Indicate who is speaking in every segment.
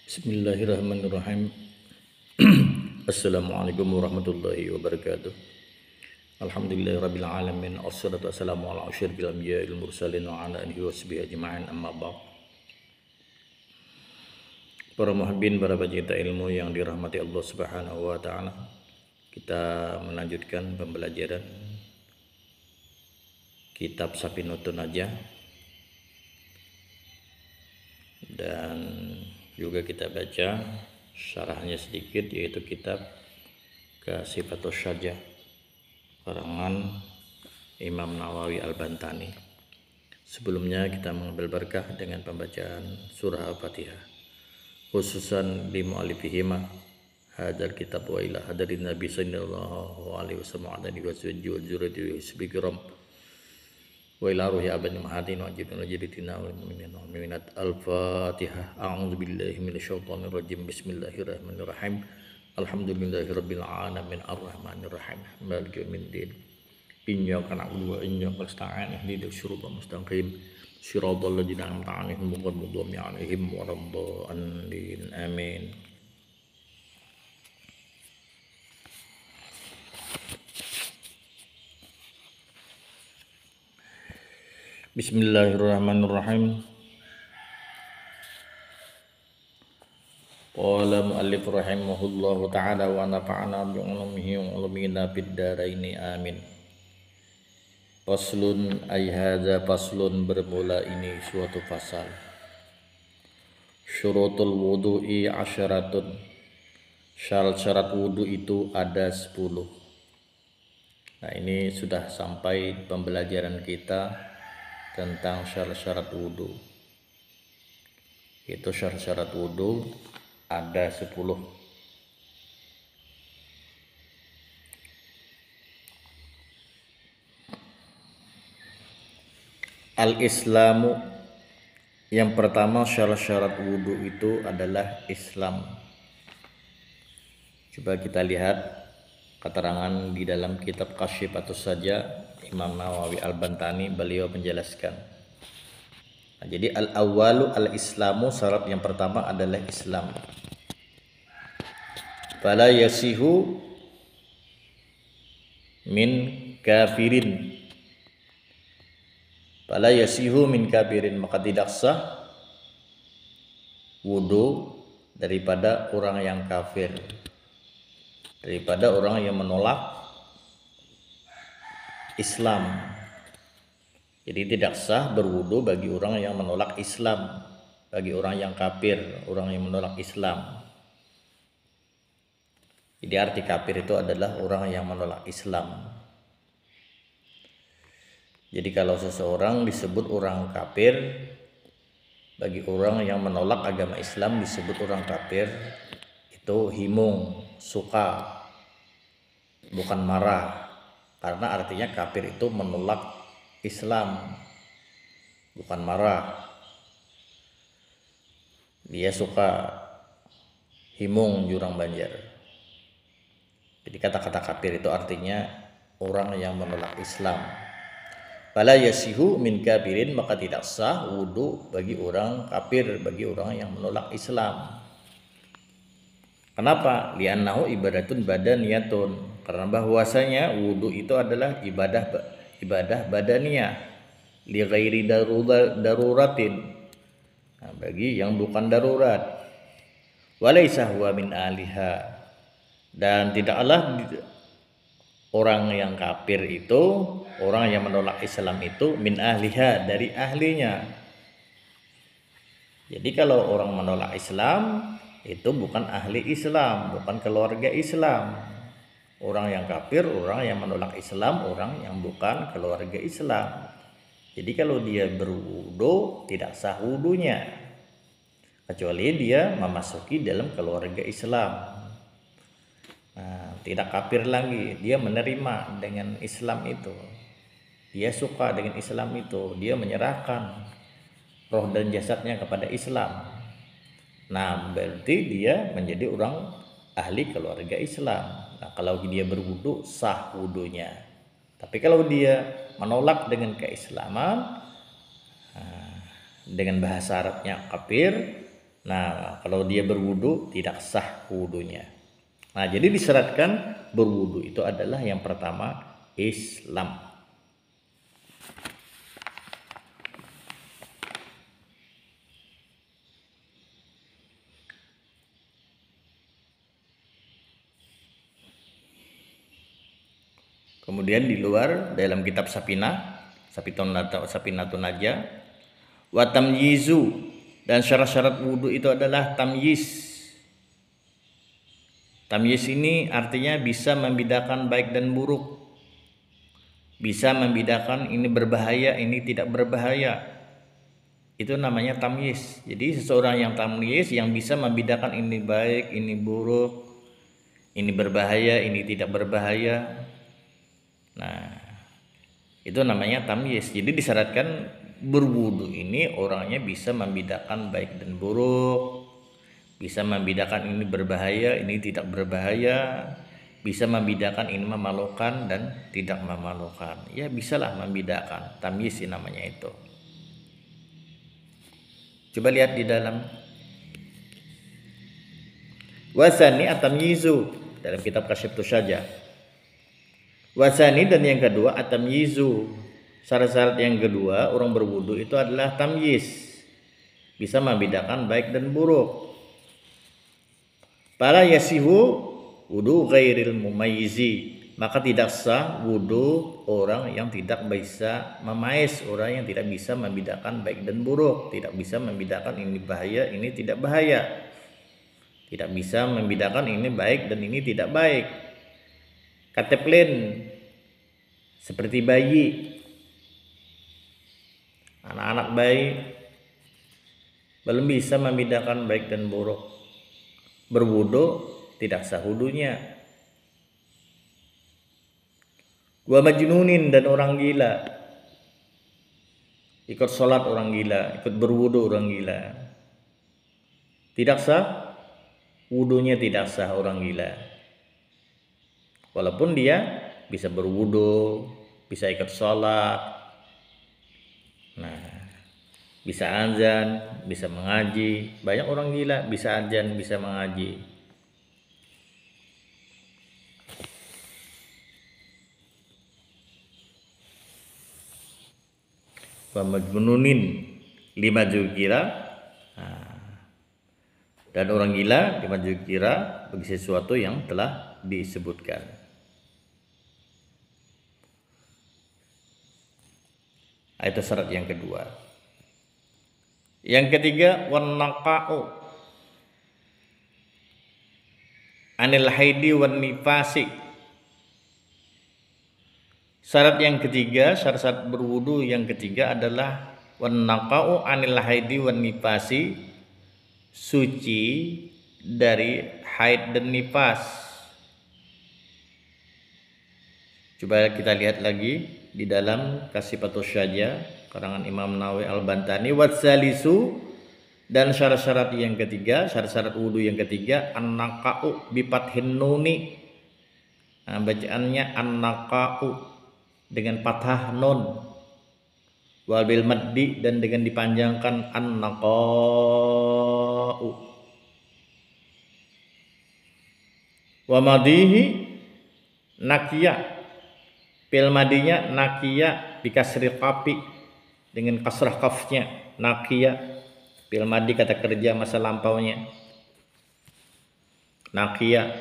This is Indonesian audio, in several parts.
Speaker 1: Bismillahirrahmanirrahim. Assalamualaikum warahmatullahi wabarakatuh. Alhamdulillahirabbil alamin. Wassalatu wassalamu ala asyrofil anbiya'il mursalin wa ala alihi washabihi ajma'in, amma ba'd. Para muhibbin, para pecinta ilmu yang dirahmati Allah Subhanahu wa taala, kita melanjutkan pembelajaran kitab Safinatun Najah, dan juga kita baca syarahnya sedikit, yaitu kitab Sifatus Syajah karangan Imam Nawawi Al-Bantani. Sebelumnya kita mengambil berkah dengan pembacaan surah Al-Fatihah, khususan di mu'alifihima hadal kitab wa ila hadarin Nabi sallallahu alaihi wasallam alaihi wasallam jurati wa isbikiram wa ila ruhi abadi mahadin wa jidun jaditina wa minat. Al-Fatihah. A'udzu billahi minasyaitonir rajim. Bismillahirrahmanirrahim. Alhamdulillahirabbil alamin arrahmanir rahim maliki yaumiddin. Iyyaka na'budu wa iyyaka nasta'in ihdinas siratal mustaqim siratal ladzina an'amta 'alaihim ghairil maghdubi 'alaihim waladdallin. Amin. Bismillahirrahmanirrahim. Qala mu'allif rahimahullahu ta'ala wa nafa'ana bi'ulumihi wa ulumina fid dharaini amin. Faslun, ay hadza faslun, bermula ini suatu fasal. Syurutul wudu'i asyaratun, syarat wudu itu ada 10. Nah, ini sudah sampai pembelajaran kita tentang syarat-syarat wudu. Itu syarat-syarat wudu ada 10. Al-Islamu, yang pertama syarat-syarat wudu itu adalah Islam. Coba kita lihat keterangan di dalam kitab Sifatus Syajah Imam Nawawi Al-Bantani, beliau menjelaskan. Nah, jadi al-awwalu al-islamu, syarat yang pertama adalah Islam. Fala yasihu min kafirin. Fala yasihu min kafirin, maka tidak sah wudu daripada orang yang kafir, daripada orang yang menolak Islam. Jadi tidak sah berwudu bagi orang yang menolak Islam, bagi orang yang kafir, orang yang menolak Islam. Jadi arti kafir itu adalah orang yang menolak Islam. Jadi kalau seseorang disebut orang kafir, bagi orang yang menolak agama Islam disebut orang kafir, itu himung, suka, bukan marah. Karena artinya kafir itu menolak Islam, bukan marah. Dia suka, himung jurang banjar. Jadi kata-kata kafir itu artinya orang yang menolak Islam. Fala yasihu min kafirin, maka tidak sah wudu bagi orang kafir, bagi orang yang menolak Islam. Kenapa? Li'annahu ibadatun badaniyatun, karena bahwasanya wudu itu adalah ibadah badaniyah, li ghairi daruratin, nah, bagi yang bukan darurat. Walaysa huwa min aliha, dan tidaklah orang yang kafir itu, orang yang menolak Islam itu, min ahliha, dari ahlinya. Jadi kalau orang menolak Islam itu bukan ahli Islam, bukan keluarga Islam. Orang yang kafir, orang yang menolak Islam, orang yang bukan keluarga Islam. Jadi kalau dia berwudu tidak sah wudunya, kecuali dia memasuki dalam keluarga Islam. Nah, tidak kafir lagi, dia menerima dengan Islam itu, dia suka dengan Islam itu, dia menyerahkan roh dan jasadnya kepada Islam. Nah, berarti dia menjadi orang ahli keluarga Islam. Nah, kalau dia berwudu sah wudunya. Tapi kalau dia menolak dengan keislaman, dengan bahasa Arabnya kafir, Nah, kalau dia berwudu tidak sah wudunya. Nah, jadi disyaratkan berwudu itu adalah yang pertama Islam. Kemudian di luar dalam kitab Sapinatun Najah, wa tamyizu, dan syarat-syarat wudu itu adalah tamyiz. Tamyiz ini artinya bisa membedakan baik dan buruk. Bisa membedakan ini berbahaya, ini tidak berbahaya. Itu namanya tamyiz. Jadi seseorang yang tamyiz yang bisa membedakan ini baik, ini buruk, ini berbahaya, ini tidak berbahaya. Nah, itu namanya tamyiz. Jadi disyaratkan berwudu ini orangnya bisa membedakan baik dan buruk, bisa membedakan ini berbahaya, ini tidak berbahaya, bisa membedakan ini memalukan dan tidak memalukan. Ya bisalah membedakan. Tamyiz namanya itu. Coba lihat di dalam wasani at-tamyizu dalam kitab Kasyifus Syajah. Wasani, dan yang kedua at-tamyizu. Syarat-syarat yang kedua orang berwudu itu adalah tamyiz. Bisa membedakan baik dan buruk. Fala yasihu wudu ghairil mumayyizi. Maka tidak sah wudu orang yang tidak bisa memais, orang yang tidak bisa membedakan baik dan buruk, tidak bisa membedakan ini bahaya, ini tidak bahaya. Tidak bisa membedakan ini baik dan ini tidak baik. Kateplin, seperti bayi, anak-anak bayi belum bisa membedakan baik dan buruk, berwudu tidak sah wudunya. Wa majnunin, dan orang gila, ikut sholat orang gila, ikut berwudu orang gila, tidak sah wudunya, tidak sah orang gila. Walaupun dia bisa berwudu, bisa ikut sholat, nah, bisa azan, bisa mengaji. Banyak orang gila bisa azan, bisa mengaji. Wa majnunin lima dzukira, dan orang gila lima dzukira bagi sesuatu yang telah disebutkan. Itu syarat yang kedua. Yang ketiga, wan naqa'u anil haidi wan nifasi. Syarat yang ketiga, syarat berwudu yang ketiga adalah wan naqa'u anil haidi wan nifasi, suci dari haid dan nifas. Coba kita lihat lagi di dalam Kasyifus Syajah karangan Imam Nawawi Al-Bantani. Watsalisu, dan syarat-syarat yang ketiga, syarat-syarat wudu yang ketiga, an-naqa'u bi fathin nuni. Nah, bacaannya an-naqa'u dengan fathah nun, wal bil maddi, dan dengan dipanjangkan an-naqa'u. Wa madihi nakiya, fil madinya nakiya bikasri qafi, dengan kasrah kafnya nakiya. Fil madi kata kerja masa lampaunya nakiya.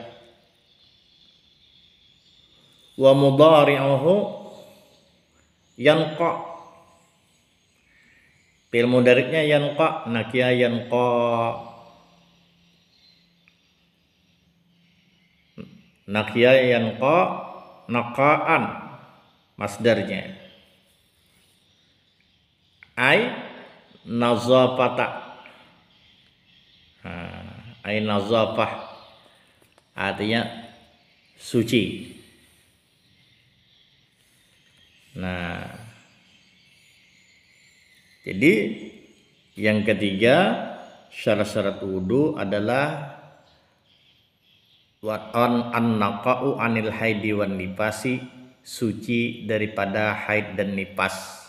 Speaker 1: Wa mudhari'uhu yanqa, fil mudhari'nya yanqa, nakiya yanqa. Nakiya yanqa, naqaan masdarnya. Ai nazafata, ai nazafah artinya suci. Nah, jadi yang ketiga syarat-syarat wudu adalah an-naqa'u anil haidi wan nifasi, suci daripada haid dan nifas.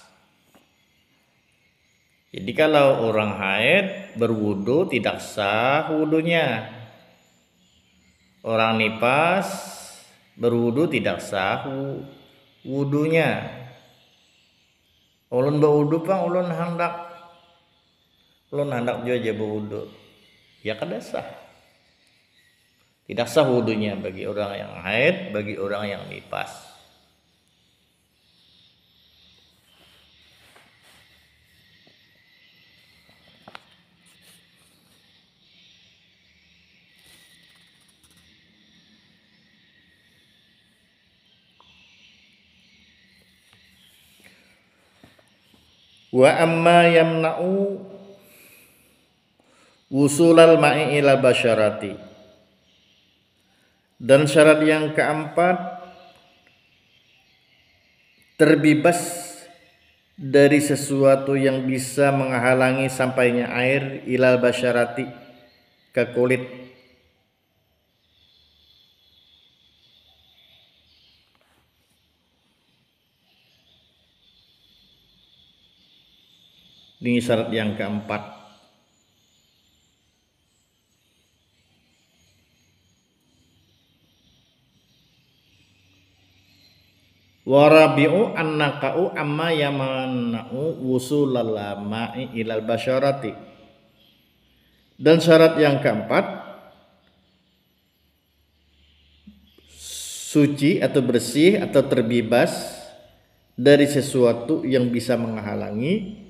Speaker 1: Jadi kalau orang haid berwudu tidak sah wudunya. Orang nifas berwudu tidak sah wudunya. Ulun berwudu pang ulun hendak juga berwudu. Ya kada sah. Tidak sah wudunya bagi orang yang haid, bagi orang yang nifas. Wa amma yamna'u wusulal ma'i ila basyarati. Dan syarat yang keempat, terbebas dari sesuatu yang bisa menghalangi sampainya air ilal basyarati, ke kulit. Ini syarat yang keempat. Warabi'u annaqa'u amma yamana'u wusulal ma'i ilal basyarati. Dan syarat yang keempat, suci atau bersih atau terbebas dari sesuatu yang bisa menghalangi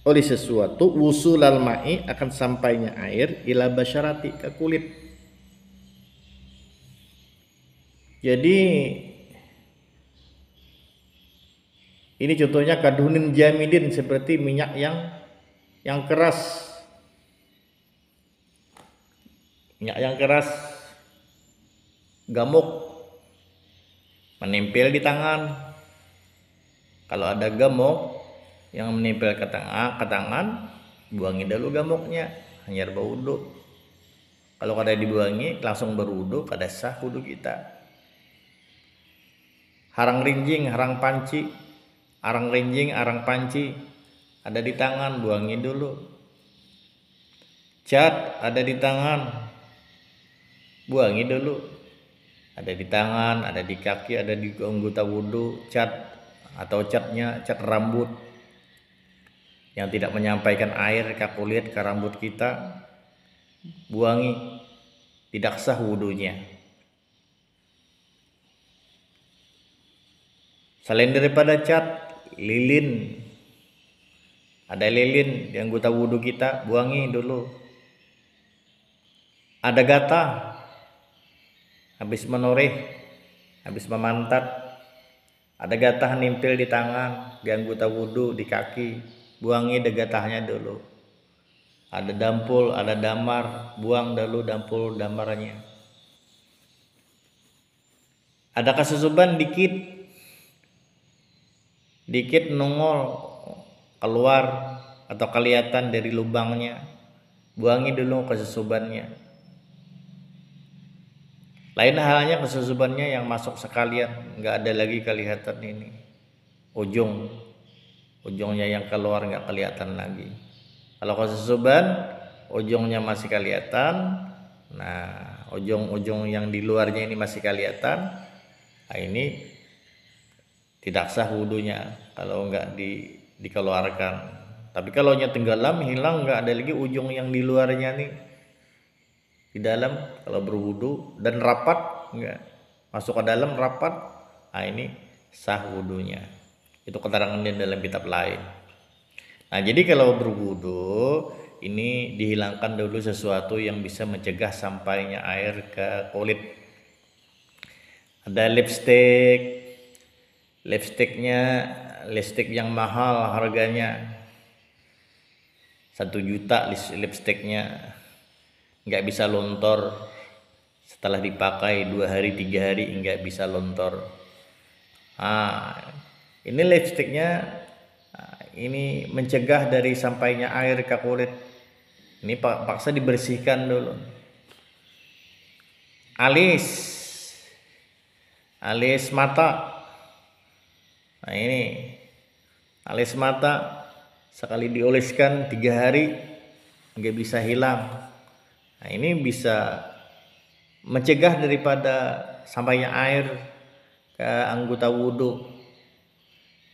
Speaker 1: oleh sesuatu wusulal ma'i, akan sampainya air ila basyarati, ke kulit. Jadi ini contohnya kadunin jamidin, seperti minyak yang keras. Minyak yang keras, gamuk, menempel di tangan. Kalau ada gamuk yang menempel ke tangan, buangi dulu gamuknya, hanya berwudu. Kalau kada dibuangi langsung berwudu, kada sah wudu kita. Arang rinjing, arang panci ada di tangan, buangi dulu. Cat ada di tangan, buangi dulu. Ada di tangan, ada di kaki, ada di anggota wudu, cat atau catnya cat rambut yang tidak menyampaikan air ke kulit, ke rambut kita, buangi, tidak sah wudunya. Selain daripada cat, lilin, ada lilin di anggota wudu kita, buangi dulu. Ada gata habis menoreh, habis memantat, ada gatah nimpil di tangan, di anggota wudu, di kaki, buangi gatahnya dulu. Ada dampul, ada damar, buang dulu dampul damarnya. Ada kesusuban dikit nongol keluar atau kelihatan dari lubangnya, buangi dulu kesusubannya. Lain halnya kesusubannya yang masuk sekalian, nggak ada lagi kelihatan ini ujungnya yang keluar nggak kelihatan lagi. Kalau kesusuban ujungnya masih kelihatan, nah ujung yang di luarnya ini masih kelihatan, nah ini tidak sah wudunya kalau nggak dikeluarkan. Tapi kalau nya tenggelam, hilang, nggak ada lagi ujung yang di luarnya nih di dalam, kalau berwudu dan rapat, enggak masuk ke dalam rapat, nah ini sah wudunya. Itu keterangannya dalam kitab lain. Nah jadi kalau berwudu ini dihilangkan dulu sesuatu yang bisa mencegah sampainya air ke kulit. Ada lipstik yang mahal harganya 1 juta, lipstiknya nggak bisa lontor setelah dipakai 2 hari 3 hari, nggak bisa lontor. Ini lipstiknya ini mencegah dari sampainya air ke kulit. Ini paksa dibersihkan dulu. Alis mata, nah ini alis mata sekali dioleskan 3 hari nggak bisa hilang. Nah, ini bisa mencegah daripada sampainya air ke anggota wudhu.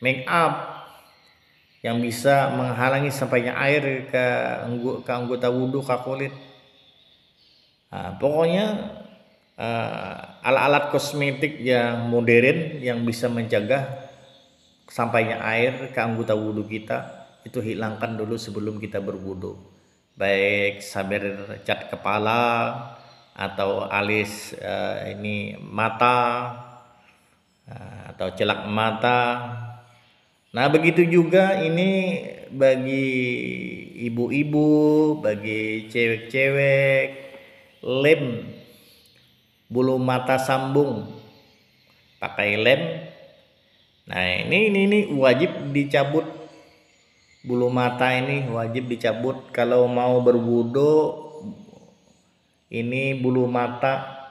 Speaker 1: Make up yang bisa menghalangi sampainya air ke anggota wudhu, ke kulit. Nah, pokoknya alat-alat kosmetik yang modern yang bisa mencegah sampainya air ke anggota wudhu kita itu hilangkan dulu sebelum kita berwudhu. Baik sabir cat kepala atau alis mata atau celak mata. Nah, begitu juga ini bagi ibu-ibu, bagi cewek-cewek, lem bulu mata sambung, pakai lem. Nah, ini wajib dicabut. Bulu mata ini wajib dicabut kalau mau berwudu. Ini bulu mata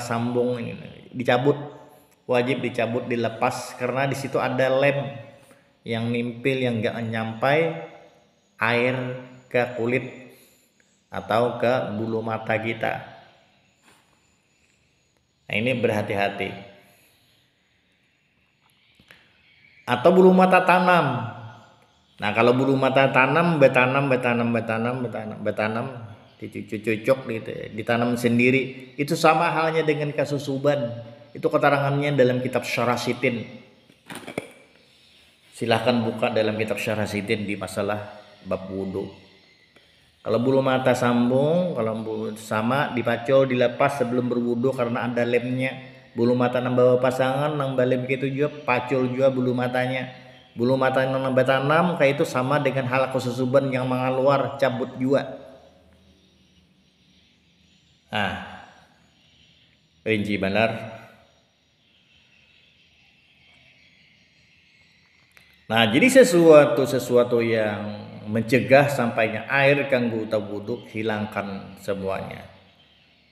Speaker 1: sambung ini dicabut, wajib dicabut, dilepas, karena di situ ada lem yang nimpil yang enggak nyampai air ke kulit atau ke bulu mata kita. Nah, ini berhati-hati. Atau bulu mata tanam. Nah, kalau bulu mata tanam, betanam, dicucuk gitu ya, ditanam sendiri, itu sama halnya dengan kasus uban. Itu keterangannya dalam kitab Syarah Sitin. Silahkan buka dalam kitab Syarah Sitin di masalah bab wudu. Kalau bulu mata sambung, kalau bulu sama dipacul, dilepas sebelum berwudu karena ada lemnya. Bulu mata nambah pasangan, nambah lem gitu juga, pacul juga bulu matanya. Bulu mata yang nambah tanam kayak itu sama dengan hal kesusuban yang mengeluar, cabut juga. Nah, rinci benar. Nah, jadi sesuatu yang mencegah sampainya air kanggo wudu, hilangkan semuanya.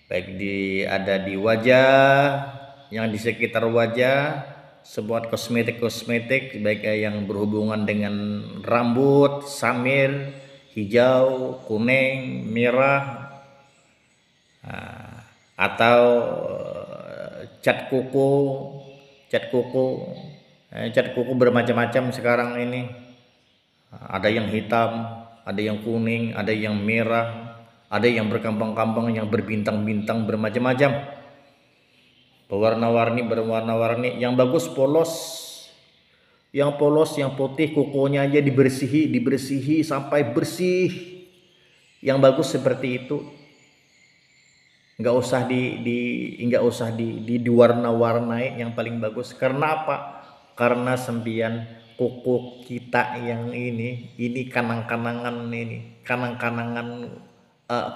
Speaker 1: Baik ada di wajah, yang di sekitar wajah, sebuah kosmetik baik yang berhubungan dengan rambut, samir, hijau, kuning, merah, atau cat kuku bermacam-macam sekarang ini. Ada yang hitam, ada yang kuning, ada yang merah, ada yang berkambang-kambang, yang berbintang-bintang, bermacam-macam, berwarna-warni. Yang bagus polos, yang putih, kukunya aja dibersihi sampai bersih. Yang bagus seperti itu. Nggak usah diwarna-warnai, yang paling bagus. Karena apa? Karena sembian kuku kita yang ini kanang-kanangan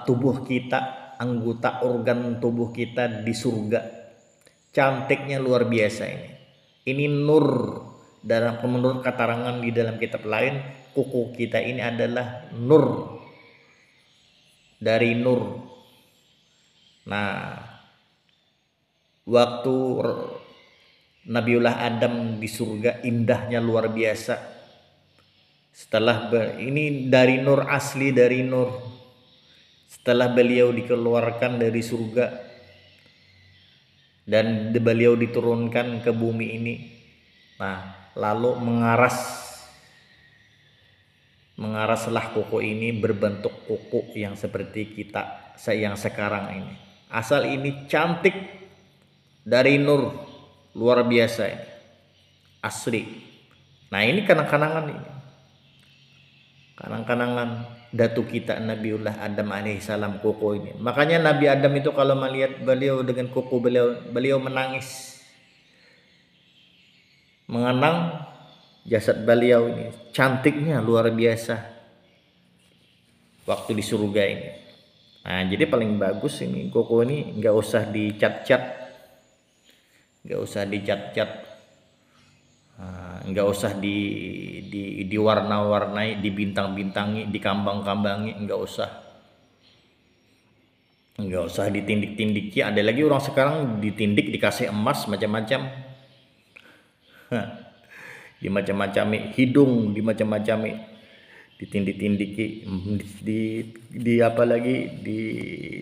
Speaker 1: tubuh kita, anggota organ tubuh kita di surga. Cantiknya luar biasa ini. Ini nur. Menurut keterangan di dalam kitab lain, kuku kita ini adalah nur dari nur. Nah, waktu Nabiullah Adam di surga indahnya luar biasa. Setelah ini dari nur, asli dari nur. Setelah beliau dikeluarkan dari surga dan beliau diturunkan ke bumi ini, nah lalu mengaraslah kuku ini berbentuk kuku yang seperti kita yang sekarang ini. Asal ini cantik dari nur, luar biasa ini, asli. Nah, ini kanang-kanangan datu kita Nabiullah Adam alaihissalam, kuku ini. Makanya Nabi Adam itu kalau melihat beliau dengan kuku beliau menangis, mengenang jasad beliau ini, cantiknya luar biasa waktu di surga ini. Nah, jadi paling bagus ini kuku ini nggak usah dicat-cat, nggak usah diwarna-warnai, dibintang-bintangi, dikambang-kambangi, nggak usah ditindik-tindiki. Ada lagi orang sekarang ditindik, dikasih emas macam-macam, dimacam-macami hidung, dimacam-macami ditindik-tindiki, di apa lagi,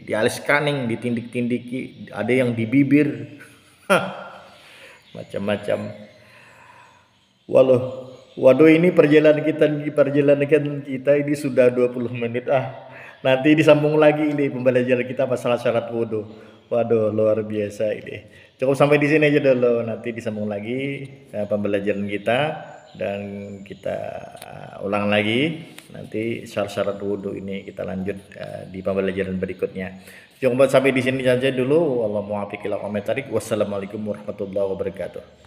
Speaker 1: di alis kaning ditindik-tindiki, ada yang di bibir. Macam-macam. Waduh, ini perjalanan kita ini sudah 20 menit. Nanti disambung lagi ini pembelajaran kita masalah syarat wudhu. Waduh, luar biasa ini. Cukup sampai di sini aja dulu. Nanti disambung lagi pembelajaran kita dan kita ulang lagi. Nanti syarat wudhu ini kita lanjut di pembelajaran berikutnya. Cukup sampai di sini saja dulu. Wassalamualaikum warahmatullahi wabarakatuh.